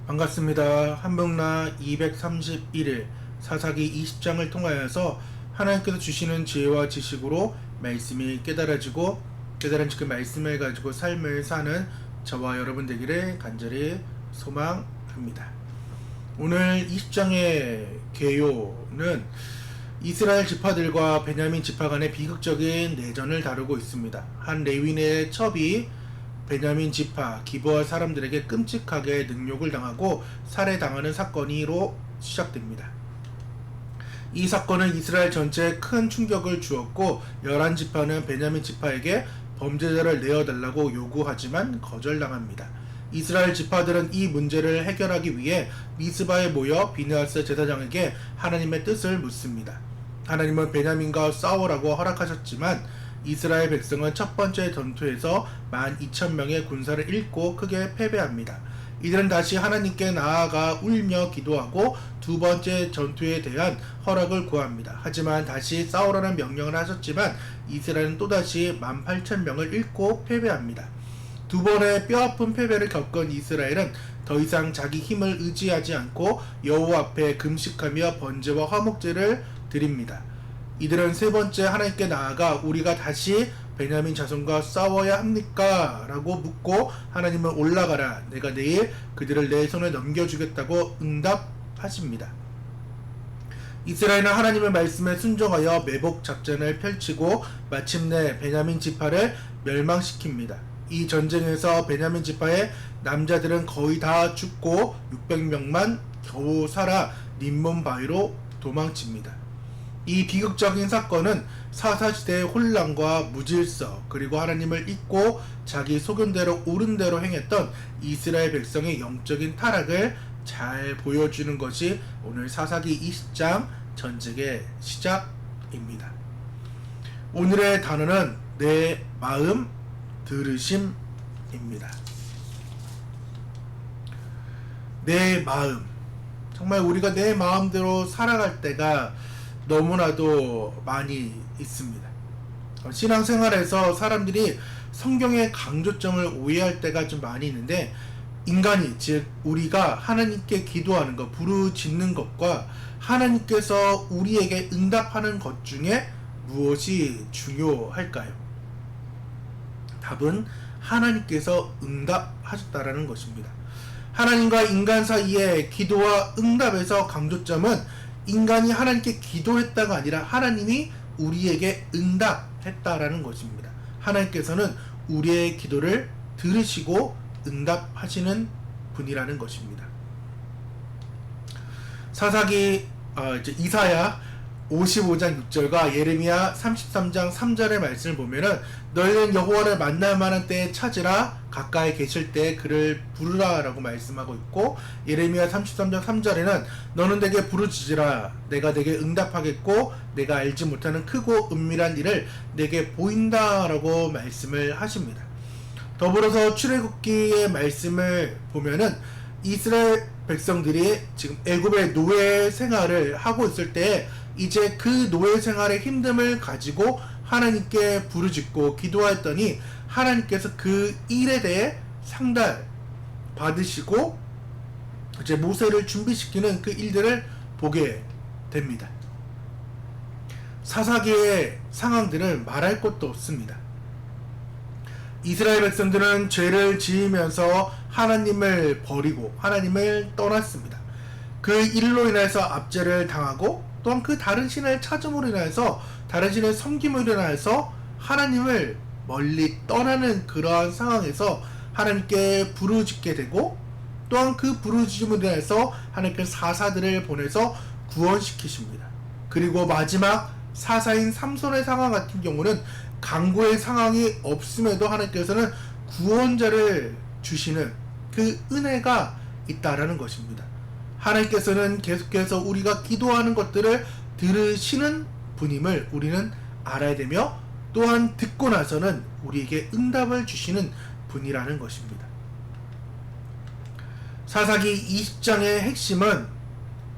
반갑습니다. 한복나 231일 사사기 20장을 통하여서 하나님께서 주시는 지혜와 지식으로 말씀이 깨달아지고 깨달은 그 말씀을 가지고 삶을 사는 저와 여러분 되기를 간절히 소망합니다. 오늘 20장의 개요는 이스라엘 지파들과 베냐민 지파 간의 비극적인 내전을 다루고 있습니다. 한 레위인의 첩이 베냐민 지파 기브아 사람들에게 끔찍하게 능욕을 당하고 살해당하는 사건으로 시작됩니다. 이 사건은 이스라엘 전체에 큰 충격을 주었고 11지파는 베냐민 지파에게 범죄자를 내어달라고 요구하지만 거절당합니다. 이스라엘 지파들은 이 문제를 해결하기 위해 미스바에 모여 비느하스 제사장에게 하나님의 뜻을 묻습니다. 하나님은 베냐민과 싸우라고 허락하셨지만 이스라엘 백성은 첫 번째 전투에서 12,000명의 군사를 잃고 크게 패배합니다. 이들은 다시 하나님께 나아가 울며 기도하고 두 번째 전투에 대한 허락을 구합니다. 하지만 다시 싸우라는 명령을 하셨지만 이스라엘은 또다시 18,000명을 잃고 패배합니다. 두 번의 뼈아픈 패배를 겪은 이스라엘은 더 이상 자기 힘을 의지하지 않고 여호와 앞에 금식하며 번제와 화목제를 드립니다. 이들은 세 번째 하나님께 나아가 우리가 다시 베냐민 자손과 싸워야 합니까? 라고 묻고 하나님은 올라가라. 내가 내일 그들을 내 손에 넘겨주겠다고 응답하십니다. 이스라엘은 하나님의 말씀에 순종하여 매복 작전을 펼치고 마침내 베냐민 지파를 멸망시킵니다. 이 전쟁에서 베냐민 지파의 남자들은 거의 다 죽고 600명만 겨우 살아 림몬 바위로 도망칩니다. 이 비극적인 사건은 사사시대의 혼란과 무질서 그리고 하나님을 잊고 자기 소견대로 옳은 대로 행했던 이스라엘 백성의 영적인 타락을 잘 보여주는 것이 오늘 사사기 20장 전쟁의 시작입니다. 오늘의 단어는 내 마음 들으심입니다. 내 마음, 정말 우리가 내 마음대로 살아갈 때가 너무나도 많이 있습니다. 신앙생활에서 사람들이 성경의 강조점을 오해할 때가 좀 많이 있는데, 인간이 즉 우리가 하나님께 기도하는 것, 부르짖는 것과 하나님께서 우리에게 응답하는 것 중에 무엇이 중요할까요? 답은 하나님께서 응답하셨다라는 것입니다. 하나님과 인간 사이의 기도와 응답에서 강조점은 인간이 하나님께 기도했다가 아니라 하나님이 우리에게 응답했다라는 것입니다. 하나님께서는 우리의 기도를 들으시고 응답하시는 분이라는 것입니다. 사사기 이사야 55장 6절과 예레미야 33장 3절의 말씀을 보면은 너희는 여호와를 만날 만한 때에 찾으라, 가까이 계실 때에 그를 부르라 라고 말씀하고 있고, 예레미야 33장 3절에는 너는 내게 부르짖으라, 내가 내게 응답하겠고 내가 알지 못하는 크고 은밀한 일을 내게 보인다 라고 말씀을 하십니다. 더불어서 출애굽기의 말씀을 보면은 이스라엘 백성들이 지금 애굽의 노예 생활을 하고 있을 때 이제 그 노예 생활의 힘듦을 가지고 하나님께 부르짖고 기도했더니 하나님께서 그 일에 대해 상달 받으시고 이제 모세를 준비시키는 그 일들을 보게 됩니다. 사사기의 상황들은 말할 것도 없습니다. 이스라엘 백성들은 죄를 지으면서 하나님을 버리고 하나님을 떠났습니다. 그 일로 인해서 압제를 당하고 또한 그 다른 신을 찾음으로 인해서 다른 신의 섬김으로 인해서 하나님을 멀리 떠나는 그러한 상황에서 하나님께 부르짖게 되고, 또한 그 부르짖음으로 인해서 하나님께서 사사들을 보내서 구원시키십니다. 그리고 마지막 사사인 삼손의 상황 같은 경우는 강구의 상황이 없음에도 하나님께서는 구원자를 주시는 그 은혜가 있다라는 것입니다. 하나님께서는 계속해서 우리가 기도하는 것들을 들으시는 분임을 우리는 알아야 되며, 또한 듣고 나서는 우리에게 응답을 주시는 분이라는 것입니다. 사사기 20장의 핵심은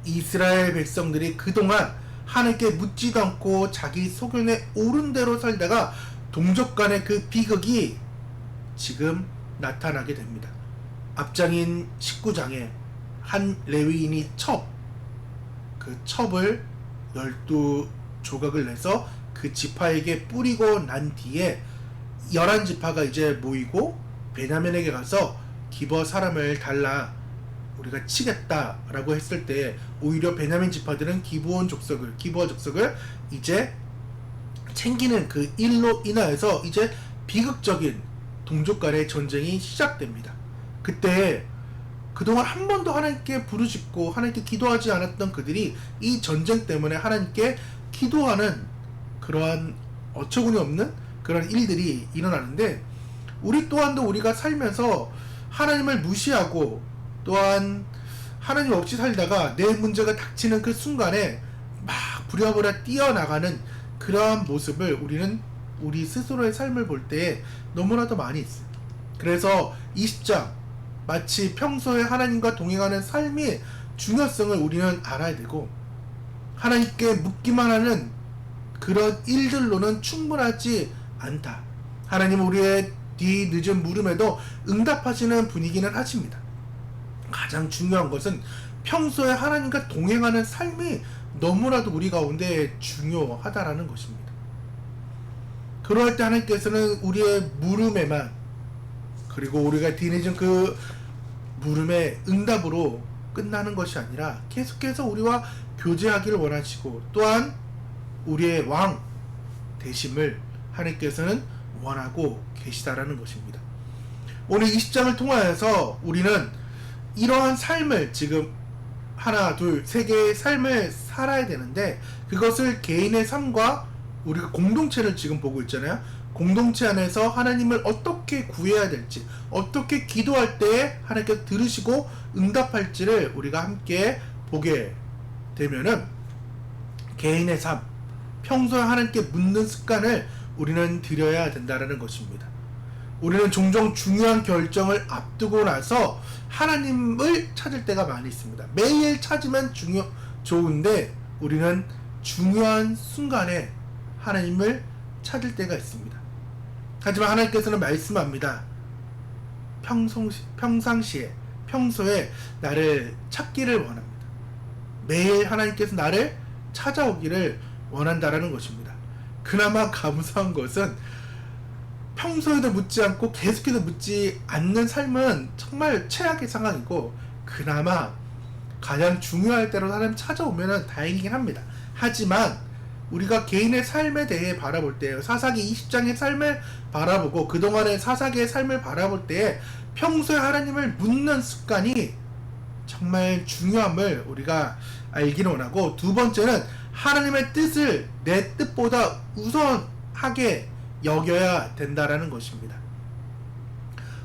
이스라엘 백성들이 그동안 하나님께 묻지도 않고 자기 소견에 옳은 대로 살다가 동족간의 그 비극이 지금 나타나게 됩니다. 앞장인 19장에 한 레위인이 그 첩을 12조각을 내서 그 지파에게 뿌리고 난 뒤에 11지파가 이제 모이고 베냐민에게 가서 기브아 사람을 달라 우리가 치겠다라고 했을 때 오히려 베냐민 지파들은 기브아 족속을 이제 챙기는 그 일로 인하여서 이제 비극적인 동족 간의 전쟁이 시작됩니다. 그때 그동안 한 번도 하나님께 부르짖고 하나님께 기도하지 않았던 그들이 이 전쟁 때문에 하나님께 기도하는 그러한 어처구니 없는 그런 일들이 일어나는데, 우리 또한도 우리가 살면서 하나님을 무시하고 또한 하나님 없이 살다가 내 문제가 닥치는 그 순간에 막 부랴부랴 뛰어나가는 그러한 모습을 우리는 우리 스스로의 삶을 볼 때 너무나도 많이 있어요. 그래서 20장 마치 평소에 하나님과 동행하는 삶의 중요성을 우리는 알아야 되고, 하나님께 묻기만 하는 그런 일들로는 충분하지 않다. 하나님은 우리의 뒤늦은 물음에도 응답하시는 분이기는 하십니다. 가장 중요한 것은 평소에 하나님과 동행하는 삶이 너무나도 우리 가운데 중요하다라는 것입니다. 그럴 때 하나님께서는 우리의 물음에만, 그리고 우리가 뒤늦은 그 물음의 응답으로 끝나는 것이 아니라 계속해서 우리와 교제하기를 원하시고, 또한 우리의 왕 되심을 하나님께서는 원하고 계시다라는 것입니다. 오늘 20장을 통하여서 우리는 이러한 삶을 지금 하나, 둘, 세 개의 삶을 살아야 되는데, 그것을 개인의 삶과 우리가 공동체를 지금 보고 있잖아요. 공동체 안에서 하나님을 어떻게 구해야 될지, 어떻게 기도할 때에 하나님께서 들으시고 응답할지를 우리가 함께 보게 되면은, 개인의 삶, 평소에 하나님께 묻는 습관을 우리는 들여야 된다는 것입니다. 우리는 종종 중요한 결정을 앞두고 나서 하나님을 찾을 때가 많이 있습니다. 매일 찾으면 좋은데 우리는 중요한 순간에 하나님을 찾을 때가 있습니다. 하지만 하나님께서는 말씀합니다. 평소에 나를 찾기를 원합니다. 매일 하나님께서 나를 찾아오기를 원한다라는 것입니다. 그나마 감사한 것은 평소에도 묻지 않고 계속해서 묻지 않는 삶은 정말 최악의 상황이고, 그나마 가장 중요할 때로 하나님 찾아오면 다행이긴 합니다. 하지만 우리가 개인의 삶에 대해 바라볼 때, 사사기 20장의 삶을 바라보고 그동안의 사사기의 삶을 바라볼 때 평소에 하나님을 묻는 습관이 정말 중요함을 우리가 알기를 원하고, 두 번째는 하나님의 뜻을 내 뜻보다 우선하게 여겨야 된다라는 것입니다.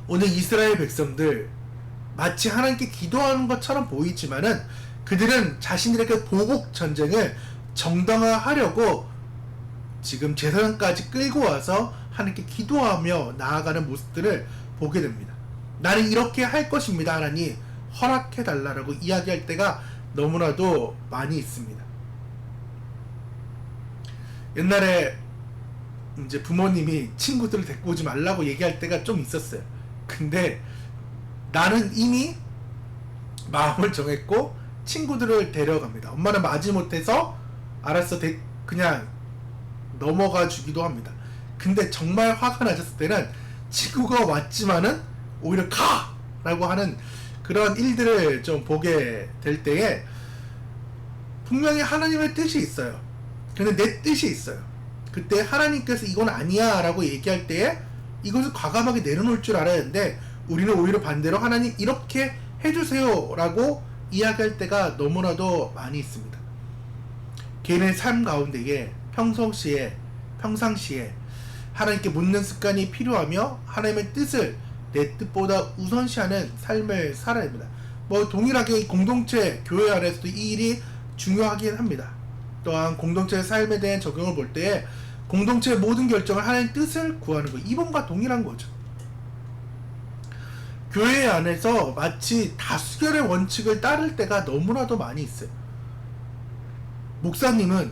오늘 이스라엘 백성들 마치 하나님께 기도하는 것처럼 보이지만은 그들은 자신들에게 보복 전쟁을 정당화하려고 지금 제사장까지 끌고 와서 하나님께 기도하며 나아가는 모습들을 보게 됩니다. 나는 이렇게 할 것입니다, 하나님 허락해 달라라고 이야기할 때가 너무나도 많이 있습니다. 옛날에 이제 부모님이 친구들을 데리고 오지 말라고 얘기할 때가 좀 있었어요. 근데 나는 이미 마음을 정했고 친구들을 데려갑니다. 엄마는 마지못해서 알았어 그냥 넘어가 주기도 합니다. 근데 정말 화가 나셨을 때는 친구가 왔지만은 오히려 가! 라고 하는 그런 일들을 좀 보게 될 때에, 분명히 하나님의 뜻이 있어요. 근데 내 뜻이 있어요. 그때 하나님께서 이건 아니야 라고 얘기할 때에 이것을 과감하게 내려놓을 줄 알아야 하는데, 우리는 오히려 반대로 하나님 이렇게 해주세요 라고 이야기할 때가 너무나도 많이 있습니다. 개인의 삶 가운데에 평상시에 하나님께 묻는 습관이 필요하며 하나님의 뜻을 내 뜻보다 우선시하는 삶을 살아야 합니다. 동일하게 공동체, 교회 안에서도 이 일이 중요하긴 합니다. 또한 공동체의 삶에 대한 적용을 볼 때 공동체의 모든 결정을 하나님의 뜻을 구하는 것, 이번과 동일한 거죠. 교회 안에서 마치 다수결의 원칙을 따를 때가 너무나도 많이 있어요. 목사님은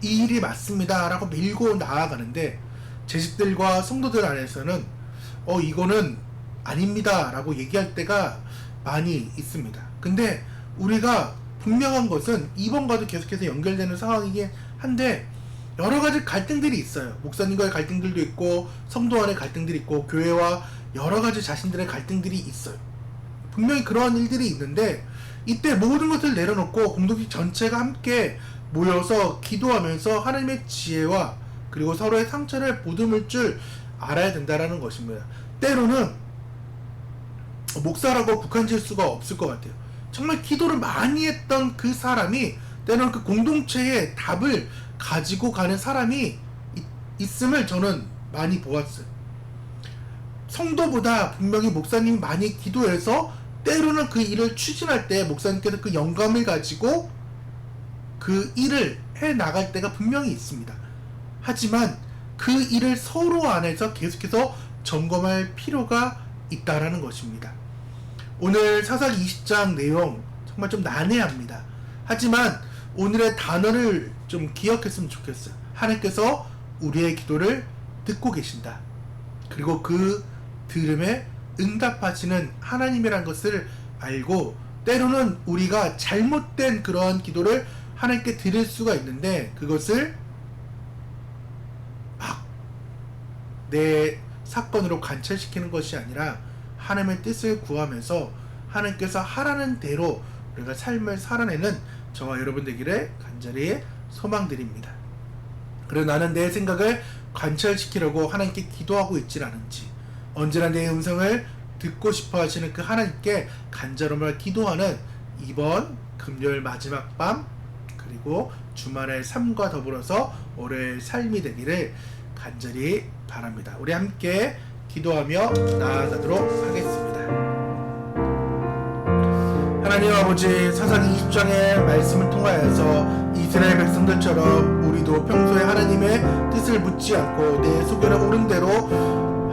이 일이 맞습니다 라고 밀고 나아가는데, 재직들과 성도들 안에서는 이거는 아닙니다 라고 얘기할 때가 많이 있습니다. 근데 우리가 분명한 것은 이번과도 계속해서 연결되는 상황이긴 한데 여러 가지 갈등들이 있어요. 목사님과의 갈등들도 있고 성도 간의 갈등들이 있고 교회와 여러 가지 자신들의 갈등들이 있어요. 분명히 그러한 일들이 있는데 이때 모든 것을 내려놓고 공동체 전체가 함께 모여서 기도하면서 하나님의 지혜와 그리고 서로의 상처를 보듬을 줄 알아야 된다라는 것입니다. 때로는 목사라고 국한지을 수가 없을 것 같아요. 정말 기도를 많이 했던 그 사람이 때로는 그 공동체의 답을 가지고 가는 사람이 있음을 저는 많이 보았어요. 성도보다 분명히 목사님이 많이 기도해서 때로는 그 일을 추진할 때 목사님께서 그 영감을 가지고 그 일을 해 나갈 때가 분명히 있습니다. 하지만 그 일을 서로 안에서 계속해서 점검할 필요가 있다라는 것입니다. 오늘 사사기 20장 내용 정말 좀 난해합니다. 하지만 오늘의 단어를 좀 기억했으면 좋겠어요. 하나님께서 우리의 기도를 듣고 계신다. 그리고 그 들음에 응답하시는 하나님이란 것을 알고 때로는 우리가 잘못된 그러한 기도를 하나님께 드릴 수가 있는데 그것을 막 내 사건으로 관철시키는 것이 아니라 하나님의 뜻을 구하면서 하나님께서 하라는 대로 우리가 삶을 살아내는 저와 여러분 되기를 간절히 소망드립니다. 그리고 나는 내 생각을 관철시키려고 하나님께 기도하고 있질 않은지 언제나 내 음성을 듣고 싶어 하시는 그 하나님께 간절함을 기도하는 이번 금요일 마지막 밤 그리고 주말의 삶과 더불어서 올해의 삶이 되기를 간절히 바랍니다. 우리 함께 기도하며 나아가도록 하겠습니다. 하나님 아버지, 사사기 20장의 말씀을 통하여서 이스라엘 백성들처럼 우리도 평소에 하나님의 뜻을 묻지 않고 내 소견에 오른 대로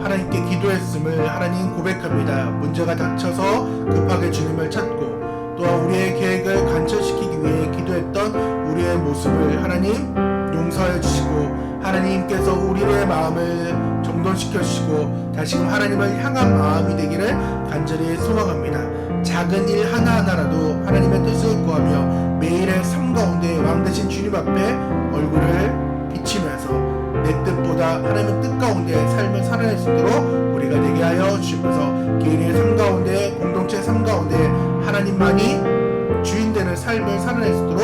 하나님께 기도했음을 하나님 고백합니다. 문제가 닥쳐서 급하게 주님을 찾고 또한 우리의 계획을 관철시키기 위해 기도했던 우리의 모습을 하나님 용서해 주시고 하나님께서 우리의 마음을 정돈시켜 주시고 다시금 하나님을 향한 마음이 되기를 간절히 소망합니다. 작은 일 하나하나라도 하나님의 뜻을 구하며 매일의 삶 가운데 왕 되신 주님 앞에 얼굴을 비치면서 내 뜻보다 하나님의 뜻 가운데 삶을 살아낼 수 있도록 우리가 되게 하여 주시옵소서. 개인의 삶 가운데 공동체의 삶 가운데 하나님만이 주인 되는 삶을 살아낼 수 있도록